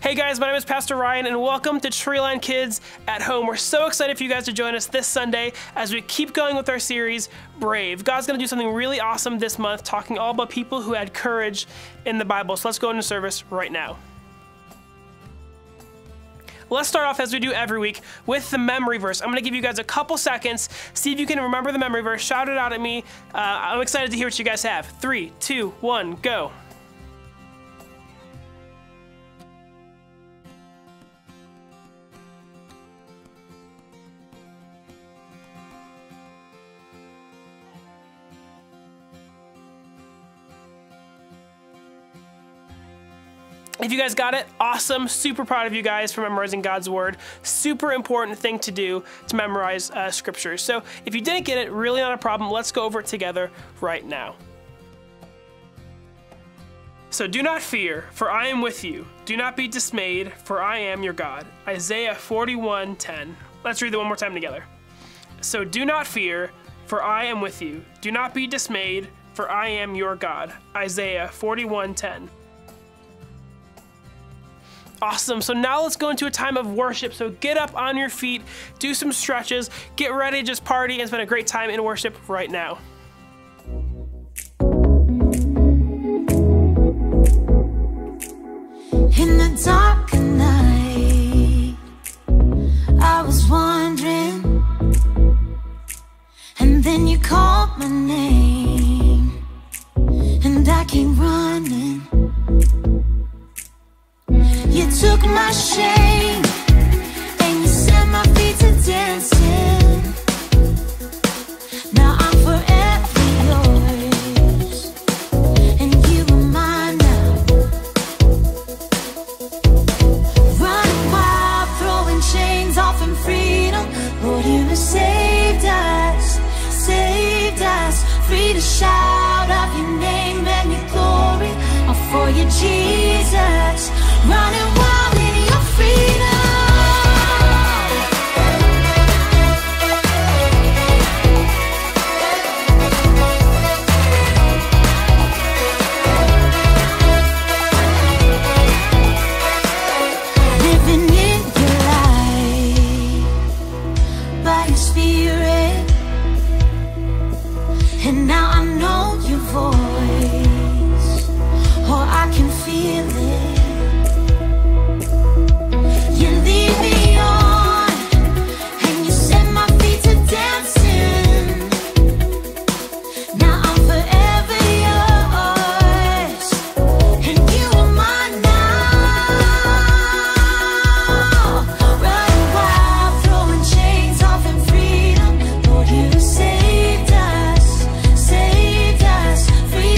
Hey guys, my name is Pastor Ryan and welcome to Treeline Kids at Home. We're so excited for you guys to join us this Sunday as we keep going with our series, Brave. God's gonna do something really awesome this month, talking all about people who had courage in the Bible. So let's go into service right now. Let's start off as we do every week with the memory verse. I'm gonna give you guys a couple seconds, see if you can remember the memory verse, shout it out at me. I'm excited to hear what you guys have. 3, 2, 1, go. If you guys got it, awesome. Super proud of you guys for memorizing God's word. Super important thing to do to memorize scriptures. So if you didn't get it, really not a problem. Let's go over it together right now. So do not fear, for I am with you. Do not be dismayed, for I am your God. Isaiah 41:10. Let's read that one more time together. So do not fear, for I am with you. Do not be dismayed, for I am your God. Isaiah 41:10. Awesome, so now let's go into a time of worship. So get up on your feet, do some stretches, get ready to just party and spend a great time in worship right now. In the dark of night, I was wondering, and then you called my name, and I came running. You took my shame and you set my feet to dancing. Now I'm forever yours, and you are mine now. Running wild, throwing chains off in freedom. Lord, you have saved us, free to shout out your name and your glory. All for you, Jesus. Running wild in your freedom. Living in your light by your spirit, and now I know your voice. Oh, I can feel it. You lead me on, and you set my feet to dancing. Now I'm forever yours, and you are mine now. Running wild, throwing chains off in freedom. Lord, you saved us, free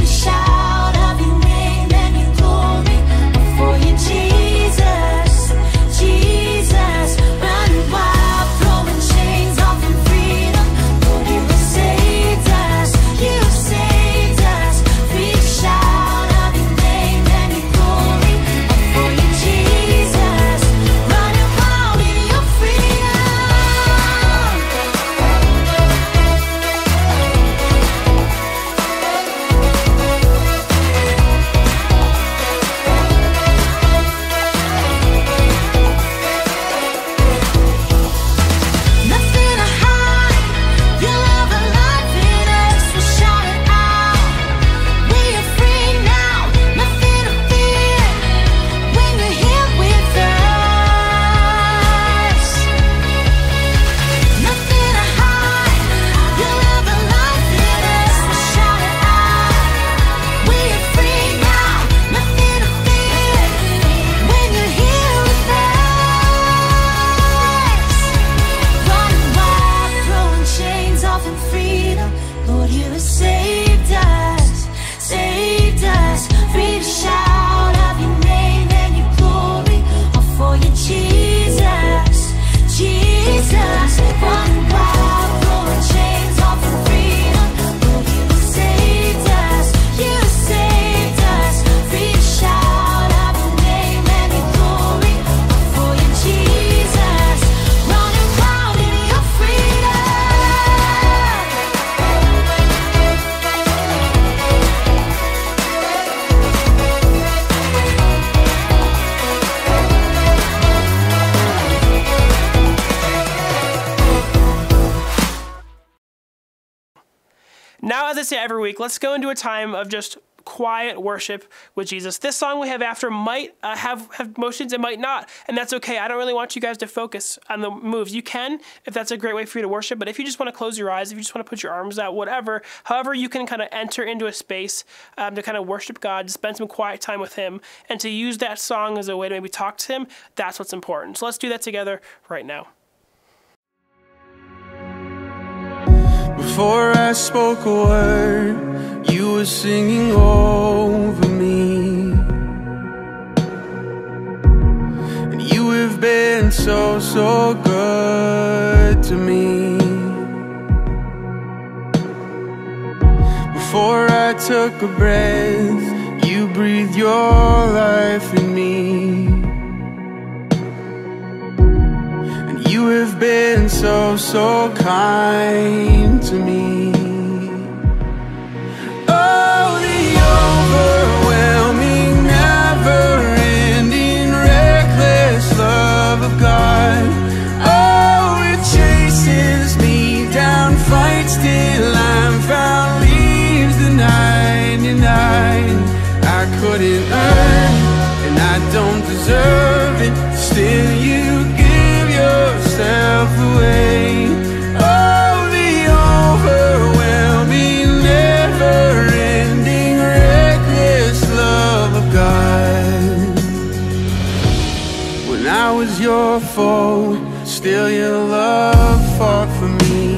Now, as I say every week, let's go into a time of just quiet worship with Jesus. This song we have after might have motions, it might not, and that's okay. I don't really want you guys to focus on the moves. You can, if that's a great way for you to worship, but if you just want to close your eyes, if you just want to put your arms out, whatever, however you can kind of enter into a space to kind of worship God, spend some quiet time with Him, and to use that song as a way to maybe talk to Him, that's what's important. So let's do that together right now. Before I spoke a word, you were singing over me. And you have been so, so good to me. Before I took a breath, you breathed your life in me. You have been so, so kind to me. Oh, the overwhelming, never-ending, reckless love of God. Oh, it chases me down, fights till I'm found, leaves the 99. I couldn't earn it, and I don't deserve it. Still you give yourself away. Oh, the overwhelming, never-ending, reckless love of God. When I was your foe, still your love fought for me.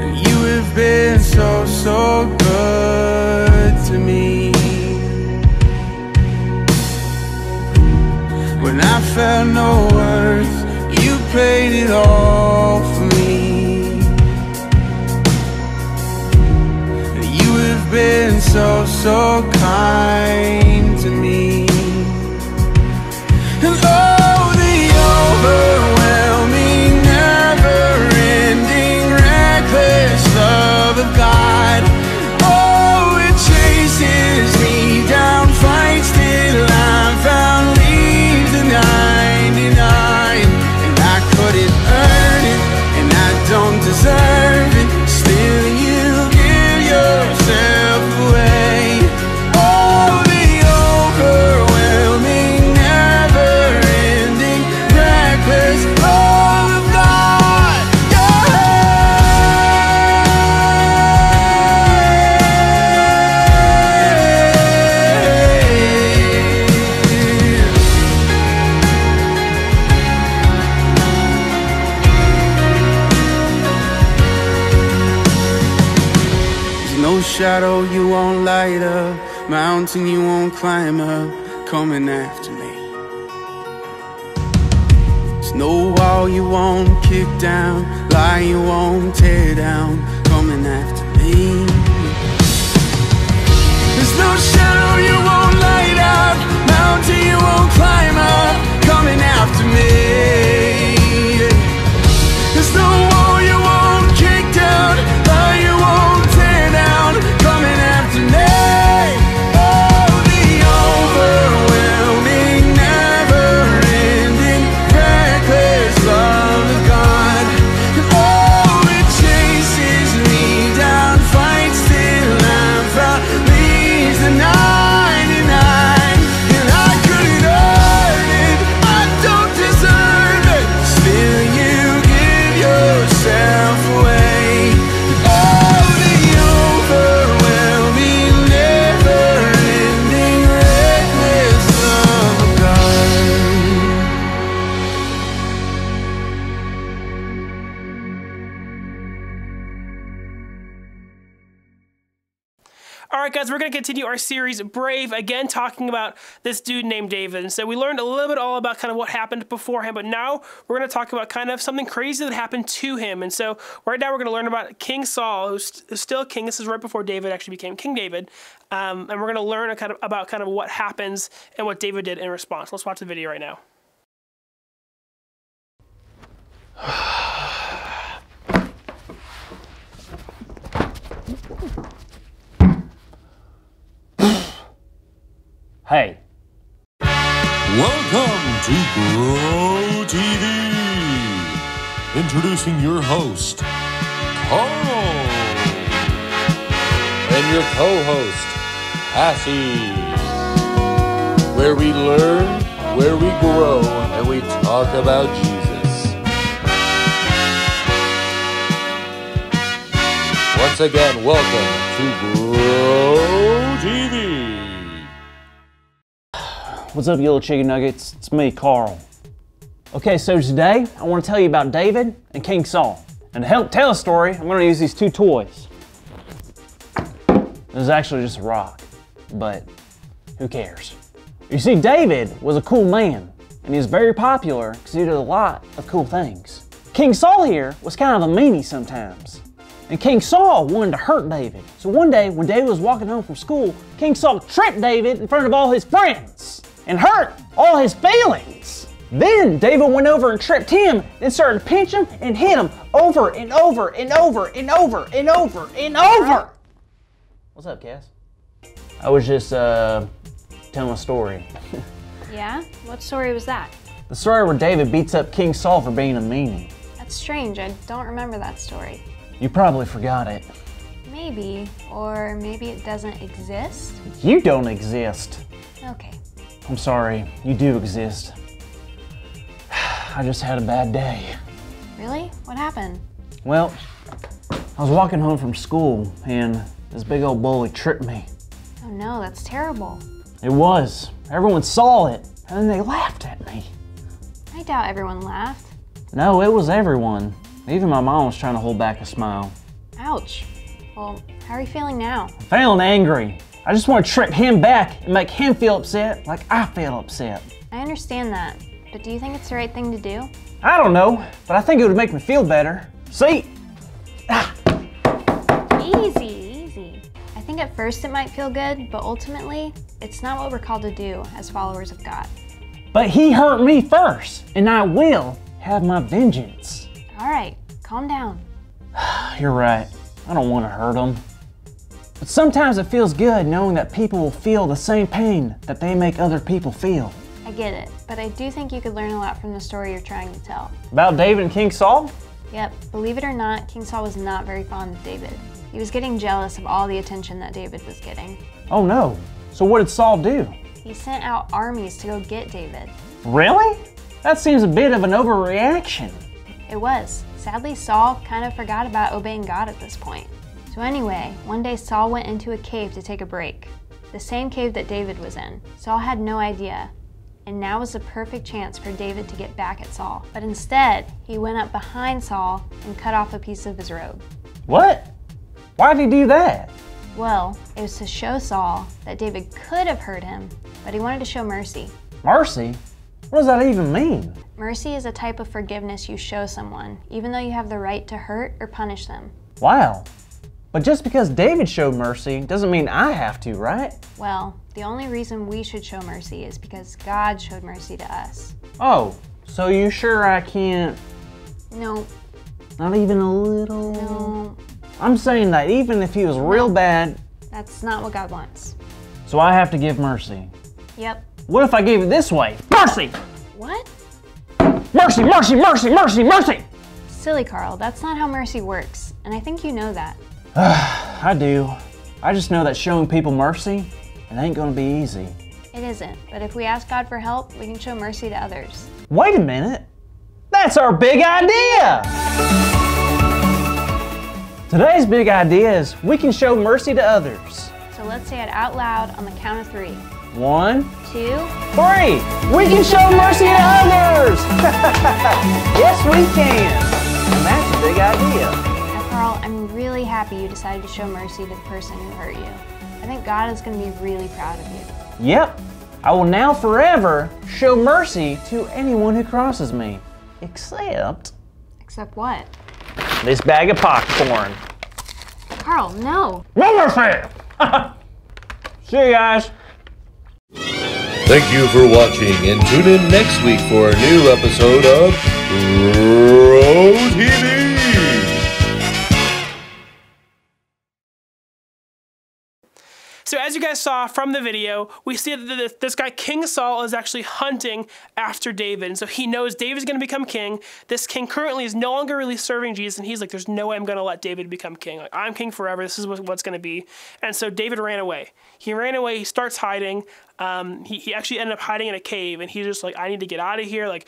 And you have been so, so good to me. When I felt no worth, you paid it all for me. And you have been so, so kind to me. And oh, the overwhelming, never-ending, reckless love of God. Oh, it chases me down, fights till I'm found, 99, and I couldn't earn it, and I don't deserve it. Still you give yourself away. Oh, the overwhelming, never-ending, reckless love of God. No shadow you won't light up, mountain you won't climb up, coming after me. There's no wall you won't kick down, lie you won't tear down, coming after me. There's no shadow you won't light up, mountain you won't climb up, coming after me. There's no wall you won't kick down, lie you won't tear down, coming after me. Oh, the overwhelming, never-ending, reckless love of God. Oh, it chases me down, fights till I'm found, leaves the 99, and I couldn't earn it, I don't deserve it. Still you give yourself away. Oh, the overwhelming, never-ending, reckless love of God. All right, guys, we're going to continue our series, Brave, again talking about this dude named David. And so we learned a little bit all about kind of what happened beforehand, but now we're going to talk about kind of something crazy that happened to him. And so right now we're going to learn about King Saul, who's still king. This is right before David actually became King David. And we're going to learn about kind of what happens and what David did in response. Let's watch the video right now. Hey. Welcome to Grow TV. Introducing your host, home. And your co-host, Cassie. Where we learn, where we grow, and we talk about Jesus. Once again, welcome to Grow TV. What's up, you little chicken nuggets? It's me, Carl. Okay, so today I want to tell you about David and King Saul. And to help tell a story, I'm going to use these two toys. This is actually just a rock, but who cares? You see, David was a cool man, and he was very popular because he did a lot of cool things. King Saul here was kind of a meanie sometimes. And King Saul wanted to hurt David. So one day, when David was walking home from school, King Saul tripped David in front of all his friends and hurt all his feelings. Then David went over and tripped him and started to pinch him and hit him over and over and over and over and over and over. What's up, Cass? I was just telling a story. Yeah? What story was that? The story where David beats up King Saul for being a meanie. That's strange. I don't remember that story. You probably forgot it. Maybe. Or maybe it doesn't exist? You don't exist. Okay. I'm sorry, you do exist. I just had a bad day. Really? What happened? Well, I was walking home from school and this big old bully tripped me. Oh no, that's terrible. It was. Everyone saw it and then they laughed at me. I doubt everyone laughed. No, it was everyone. Even my mom was trying to hold back a smile. Ouch. Well, how are you feeling now? I'm feeling angry. I just want to trip him back and make him feel upset like I feel upset. I understand that, but do you think it's the right thing to do? I don't know, but I think it would make me feel better. See? Ah. Easy, easy. I think at first it might feel good, but ultimately, it's not what we're called to do as followers of God. But he hurt me first, and I will have my vengeance. All right, calm down. You're right. I don't want to hurt him. But sometimes it feels good knowing that people will feel the same pain that they make other people feel. I get it, but I do think you could learn a lot from the story you're trying to tell. About David and King Saul? Yep, believe it or not, King Saul was not very fond of David. He was getting jealous of all the attention that David was getting. Oh no. So what did Saul do? He sent out armies to go get David. Really? That seems a bit of an overreaction. It was. Sadly, Saul kind of forgot about obeying God at this point. So anyway, one day Saul went into a cave to take a break. The same cave that David was in. Saul had no idea. And now was the perfect chance for David to get back at Saul. But instead, he went up behind Saul and cut off a piece of his robe. What? Why did he do that? Well, it was to show Saul that David could have hurt him, but he wanted to show mercy. Mercy? What does that even mean? Mercy is a type of forgiveness you show someone, even though you have the right to hurt or punish them. Wow. But just because David showed mercy doesn't mean I have to, right? Well, the only reason we should show mercy is because God showed mercy to us. Oh, so you sure I can't? No. Not even a little? No. I'm saying that even if he was real bad. That's not what God wants. So I have to give mercy. Yep. What if I gave it this way? Mercy! What? Mercy, mercy, mercy, mercy, mercy! Silly Carl, that's not how mercy works, and I think you know that. I do. I just know that showing people mercy, it ain't gonna be easy. It isn't, but if we ask God for help, we can show mercy to others. Wait a minute. That's our big idea! Today's big idea is we can show mercy to others. So let's say it out loud on the count of 3. 1, 2, 3. We can show mercy to others! Yes, we can. And that's a big idea. Now, Carl, I'm really happy you decided to show mercy to the person who hurt you. I think God is going to be really proud of you. Yep. I will now forever show mercy to anyone who crosses me. Except what? this bag of popcorn. Carl, no! No mercy! See you guys. Thank you for watching, and tune in next week for a new episode of Grow TV. So as you guys saw from the video, we see that this guy, King Saul, is actually hunting after David. And so he knows David's going to become king. This king currently is no longer really serving Jesus. And he's like, there's no way I'm going to let David become king. Like, I'm king forever. This is what's going to be. And so David ran away. He ran away. He starts hiding. He actually ended up hiding in a cave. And he's just like, I need to get out of here. Like,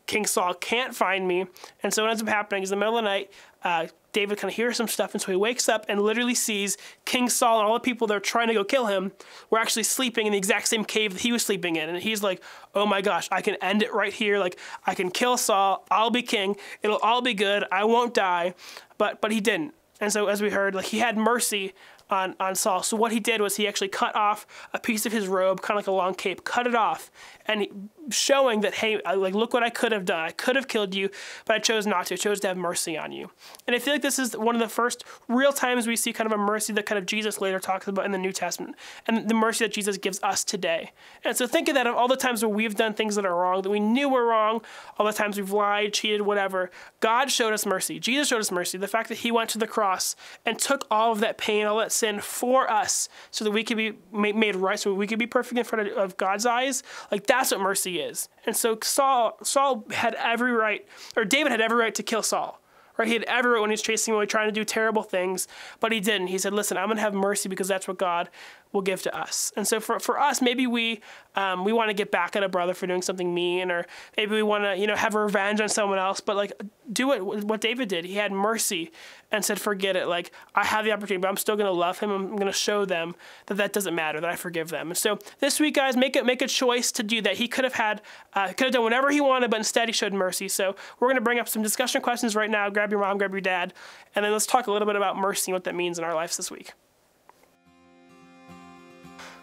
King Saul can't find me. And so what ends up happening is in the middle of the night, David kind of hears some stuff, and so he wakes up and literally sees King Saul and all the people that are trying to go kill him were actually sleeping in the exact same cave that he was sleeping in. And he's like, oh my gosh, I can end it right here. Like, I can kill Saul. I'll be king. It'll all be good. I won't die. But he didn't. And so as we heard, like, he had mercy on Saul. So what he did was he actually cut off a piece of his robe, kind of like a long cape, cut it off, and showing that, hey, like, look what I could have done. I could have killed you, but I chose not to. I chose to have mercy on you. And I feel like this is one of the first real times we see kind of a mercy that kind of Jesus later talks about in the New Testament, and the mercy that Jesus gives us today. And so think of that, of all the times where we've done things that are wrong, that we knew were wrong, all the times we've lied, cheated, whatever. God showed us mercy. Jesus showed us mercy. The fact that he went to the cross and took all of that pain, all that sin for us so that we could be made right, so we could be perfect in front of God's eyes. Like, that's what mercy is. And so Saul had every right, or David had every right to kill Saul. Right? He had every right when he was chasing him away, trying to do terrible things, but he didn't. He said, listen, I'm going to have mercy because that's what God will give to us. And so for us, maybe we want to get back at a brother for doing something mean, or maybe we want to, have revenge on someone else, but like, do it what David did. He had mercy and said, forget it. Like, I have the opportunity, but I'm still going to love him. I'm going to show them that doesn't matter, that I forgive them. And so this week, guys, make a choice to do that. He could have done whatever he wanted, but instead he showed mercy. So we're going to bring up some discussion questions right now. Grab your mom, grab your dad, and then let's talk a little bit about mercy and what that means in our lives this week.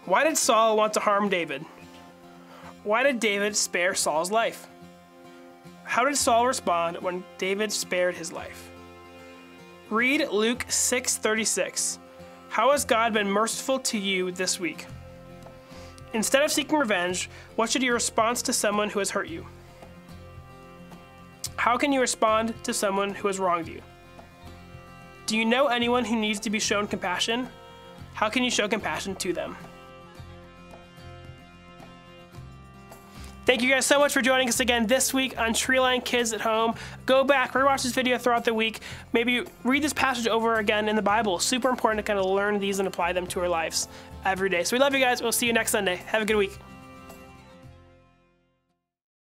Why did Saul want to harm David? Why did David spare Saul's life? How did Saul respond when David spared his life? Read Luke 6:36. How has God been merciful to you this week? Instead of seeking revenge, what should your response to someone who has hurt you? How can you respond to someone who has wronged you? Do you know anyone who needs to be shown compassion? How can you show compassion to them? Thank you guys so much for joining us again this week on Treeline Kids at Home. Go back, rewatch this video throughout the week. Maybe read this passage over again in the Bible. Super important to kind of learn these and apply them to our lives every day. So we love you guys. We'll see you next Sunday. Have a good week.